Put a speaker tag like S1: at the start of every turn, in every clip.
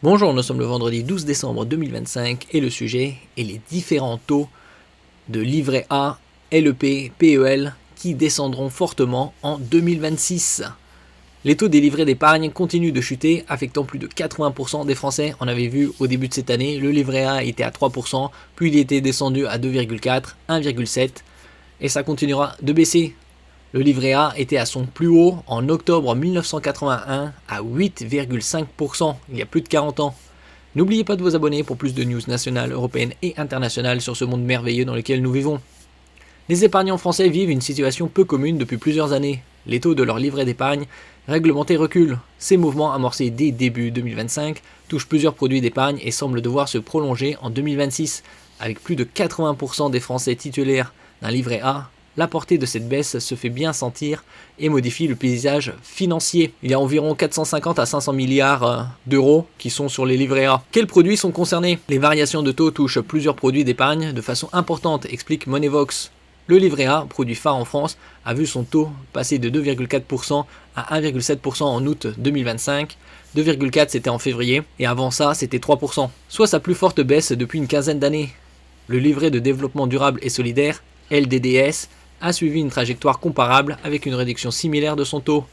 S1: Bonjour, nous sommes le vendredi 12 décembre 2025 et le sujet est les différents taux de livret A, LEP, PEL qui descendront fortement en 2026. Les taux des livrets d'épargne continuent de chuter, affectant plus de 80% des Français. On avait vu au début de cette année, le livret A était à 3%, puis il était descendu à 2,4, 1,7 et ça continuera de baisser. Le livret A était à son plus haut en octobre 1981 à 8,5% il y a plus de 40 ans. N'oubliez pas de vous abonner pour plus de news nationales, européennes et internationales sur ce monde merveilleux dans lequel nous vivons. Les épargnants français vivent une situation peu commune depuis plusieurs années. Les taux de leur livret d'épargne réglementé reculent. Ces mouvements amorcés dès début 2025 touchent plusieurs produits d'épargne et semblent devoir se prolonger en 2026. Avec plus de 80% des Français titulaires d'un livret A, la portée de cette baisse se fait bien sentir et modifie le paysage financier. Il y a environ 450 à 500 milliards d'euros qui sont sur les livrets A. Quels produits sont concernés? Les variations de taux touchent plusieurs produits d'épargne de façon importante, explique Moneyvox. Le livret A, produit phare en France, a vu son taux passer de 2,4% à 1,7% en août 2025. 2,4 c'était en février et avant ça c'était 3%, soit sa plus forte baisse depuis une quinzaine d'années. Le livret de développement durable et solidaire, LDDS, a suivi une trajectoire comparable avec une réduction similaire de son taux.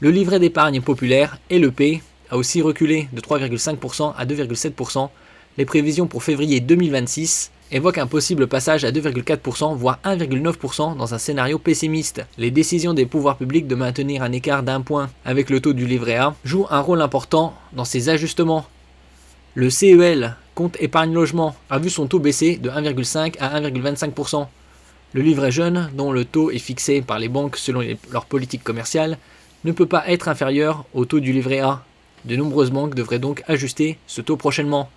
S1: Le livret d'épargne populaire, LEP, a aussi reculé de 3,5% à 2,7%. Les prévisions pour février 2026 évoquent un possible passage à 2,4% voire 1,9% dans un scénario pessimiste. Les décisions des pouvoirs publics de maintenir un écart d'1 point avec le taux du livret A jouent un rôle important dans ces ajustements. Le CEL, compte épargne logement, a vu son taux baisser de 1,5 à 1,25%. Le livret jeune, dont le taux est fixé par les banques selon leur politique commerciale, ne peut pas être inférieur au taux du livret A. De nombreuses banques devraient donc ajuster ce taux prochainement.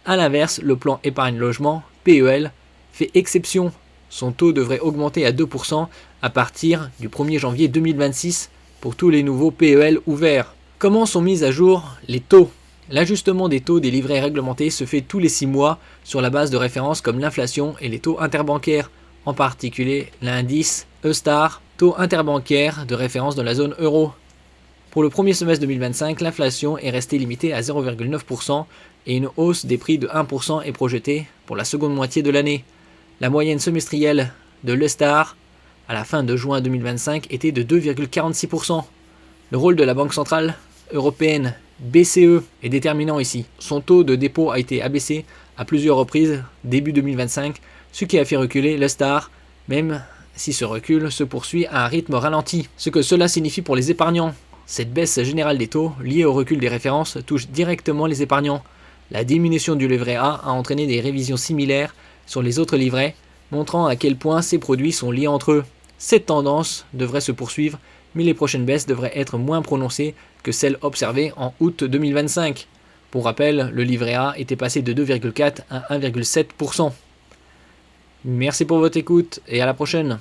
S1: A l'inverse, le plan épargne logement, PEL, fait exception. Son taux devrait augmenter à 2% à partir du 1er janvier 2026 pour tous les nouveaux PEL ouverts. Comment sont mis à jour les taux? L'ajustement des taux des livrets réglementés se fait tous les 6 mois sur la base de références comme l'inflation et les taux interbancaires, en particulier l'indice E-Star, taux interbancaire de référence dans la zone euro. Pour le premier semestre 2025, l'inflation est restée limitée à 0,9% et une hausse des prix de 1% est projetée pour la seconde moitié de l'année. La moyenne semestrielle de l'E-Star à la fin de juin 2025 était de 2,46%. Le rôle de la Banque centrale européenne BCE est déterminant ici. Son taux de dépôt a été abaissé à plusieurs reprises début 2025, ce qui a fait reculer l'E-Star, même si ce recul se poursuit à un rythme ralenti. Ce que cela signifie pour les épargnants. Cette baisse générale des taux, liée au recul des références, touche directement les épargnants. La diminution du livret A a entraîné des révisions similaires sur les autres livrets, montrant à quel point ces produits sont liés entre eux. Cette tendance devrait se poursuivre, mais les prochaines baisses devraient être moins prononcées que celles observées en août 2025. Pour rappel, le livret A était passé de 2,4 à 1,7%. Merci pour votre écoute et à la prochaine.